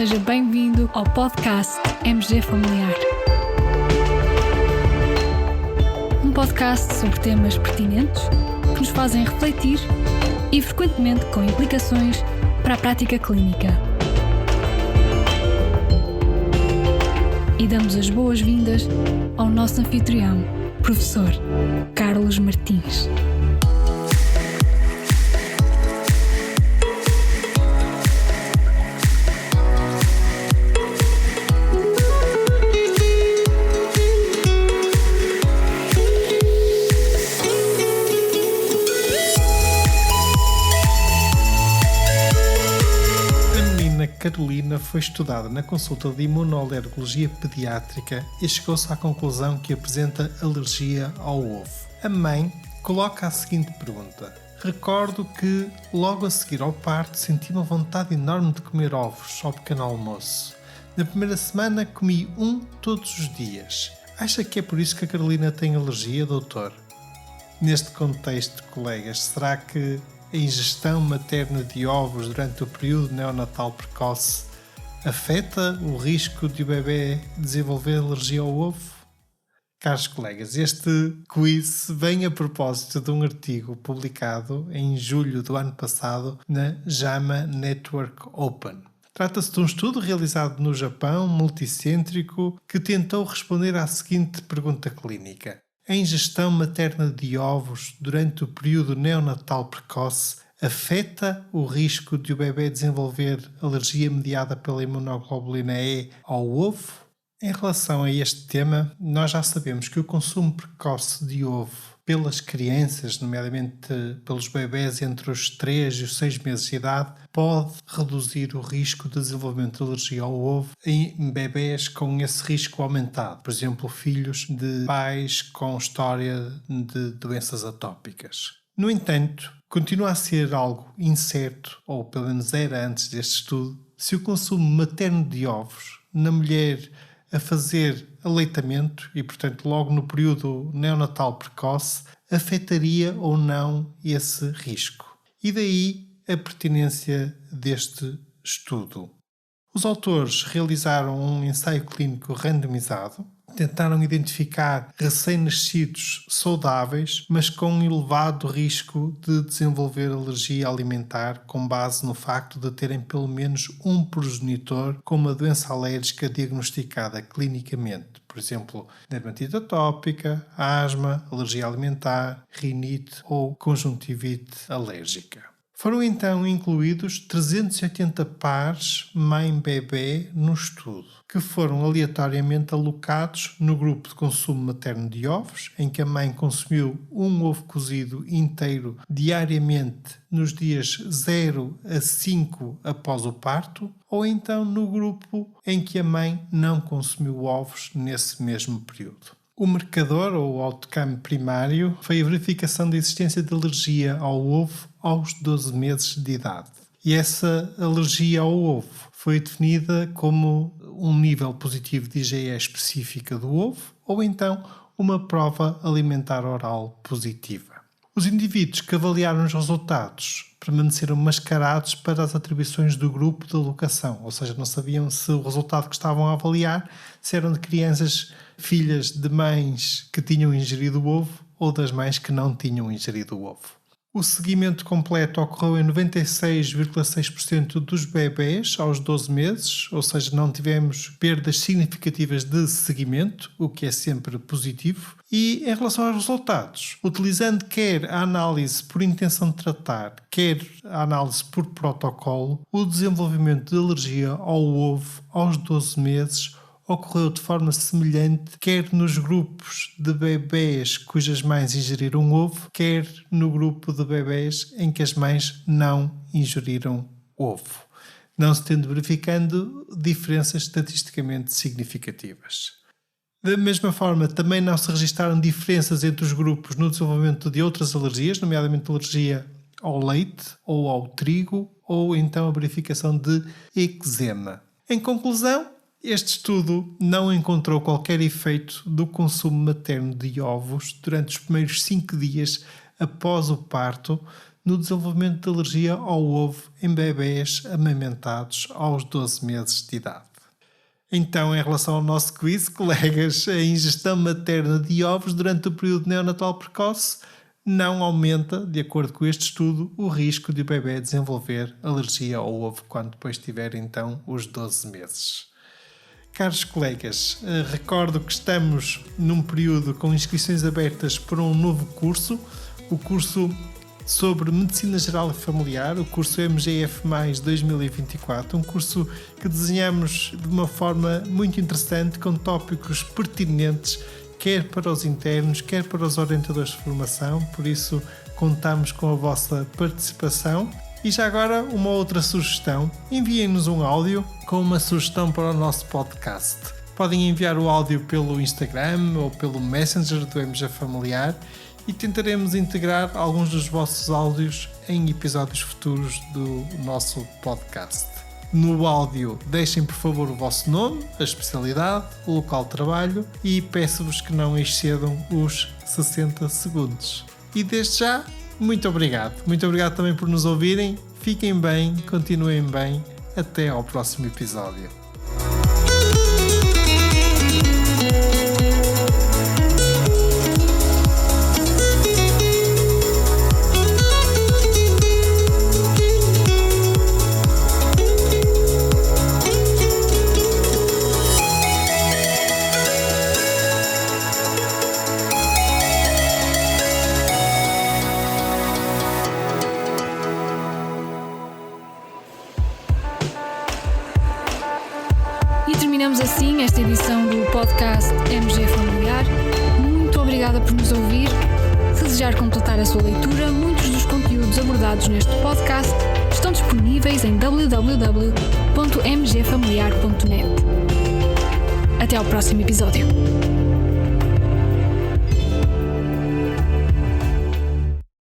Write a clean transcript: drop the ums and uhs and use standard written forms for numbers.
Seja bem-vindo ao podcast MG Familiar. Um podcast sobre temas pertinentes que nos fazem refletir e frequentemente com implicações para a prática clínica. E damos as boas-vindas ao nosso anfitrião, Professor Carlos Martins. Carolina foi estudada na consulta de imunoalergologia pediátrica e chegou-se à conclusão que apresenta alergia ao ovo. A mãe coloca a seguinte pergunta: recordo que logo a seguir ao parto senti uma vontade enorme de comer ovos ao pequeno almoço. Na primeira semana comi um todos os dias. Acha que é por isso que a Carolina tem alergia, doutor? Neste contexto, colegas, será que a ingestão materna de ovos durante o período neonatal precoce afeta o risco de o bebê desenvolver alergia ao ovo? Caros colegas, este quiz vem a propósito de um artigo publicado em julho do ano passado na JAMA Network Open. Trata-se de um estudo realizado no Japão, multicêntrico, que tentou responder à seguinte pergunta clínica: a ingestão materna de ovos durante o período neonatal precoce afeta o risco de o bebê desenvolver alergia mediada pela imunoglobulina E ao ovo? Em relação a este tema, nós já sabemos que o consumo precoce de ovo pelas crianças, nomeadamente pelos bebés entre os 3 e os 6 meses de idade, pode reduzir o risco de desenvolvimento de alergia ao ovo em bebés com esse risco aumentado. Por exemplo, filhos de pais com história de doenças atópicas. No entanto, continua a ser algo incerto, ou pelo menos era antes deste estudo, se o consumo materno de ovos na mulher a fazer aleitamento e, portanto, logo no período neonatal precoce, afetaria ou não esse risco. E daí a pertinência deste estudo. Os autores realizaram um ensaio clínico randomizado, tentaram identificar recém-nascidos saudáveis, mas com um elevado risco de desenvolver alergia alimentar com base no facto de terem pelo menos um progenitor com uma doença alérgica diagnosticada clinicamente. Por exemplo, dermatite atópica, asma, alergia alimentar, rinite ou conjuntivite alérgica. Foram então incluídos 380 pares mãe-bebê no estudo, que foram aleatoriamente alocados no grupo de consumo materno de ovos, em que a mãe consumiu um ovo cozido inteiro diariamente nos dias 0 a 5 após o parto, ou então no grupo em que a mãe não consumiu ovos nesse mesmo período. O marcador, ou outcome primário, foi a verificação da existência de alergia ao ovo aos 12 meses de idade. E essa alergia ao ovo foi definida como um nível positivo de IgE específica do ovo, ou então uma prova alimentar oral positiva. Os indivíduos que avaliaram os resultados permaneceram mascarados para as atribuições do grupo de alocação, ou seja, não sabiam se o resultado que estavam a avaliar se eram de crianças filhas de mães que tinham ingerido o ovo ou das mães que não tinham ingerido o ovo. O seguimento completo ocorreu em 96,6% dos bebés aos 12 meses, ou seja, não tivemos perdas significativas de seguimento, o que é sempre positivo. E em relação aos resultados, utilizando quer a análise por intenção de tratar, quer a análise por protocolo, o desenvolvimento de alergia ao ovo aos 12 meses ocorreu de forma semelhante, quer nos grupos de bebés cujas mães ingeriram ovo, quer no grupo de bebés em que as mães não ingeriram ovo, não se tendo verificando diferenças estatisticamente significativas. Da mesma forma, também não se registaram diferenças entre os grupos no desenvolvimento de outras alergias, nomeadamente alergia ao leite ou ao trigo, ou então a verificação de eczema. Em conclusão, este estudo não encontrou qualquer efeito do consumo materno de ovos durante os primeiros 5 dias após o parto no desenvolvimento de alergia ao ovo em bebés amamentados aos 12 meses de idade. Então, em relação ao nosso quiz, colegas, a ingestão materna de ovos durante o período neonatal precoce não aumenta, de acordo com este estudo, o risco de o bebê desenvolver alergia ao ovo quando depois tiver então os 12 meses. Caros colegas, recordo que estamos num período com inscrições abertas para um novo curso, o curso sobre Medicina Geral e Familiar, o curso MGF+ 2024, um curso que desenhamos de uma forma muito interessante, com tópicos pertinentes, quer para os internos, quer para os orientadores de formação, por isso contamos com a vossa participação. E já agora uma outra sugestão, enviem-nos um áudio com uma sugestão para o nosso podcast. Podem enviar o áudio pelo Instagram ou pelo Messenger do MG Familiar e tentaremos integrar alguns dos vossos áudios em episódios futuros do nosso podcast. No áudio, deixem por favor o vosso nome, a especialidade, o local de trabalho e peço-vos que não excedam os 60 segundos. E desde já, muito obrigado. Muito obrigado também por nos ouvirem. Fiquem bem, continuem bem. Até ao próximo episódio. E terminamos assim esta edição do podcast MG Familiar. Muito obrigada por nos ouvir. Se desejar completar a sua leitura, muitos dos conteúdos abordados neste podcast estão disponíveis em www.mgfamiliar.net. Até ao próximo episódio.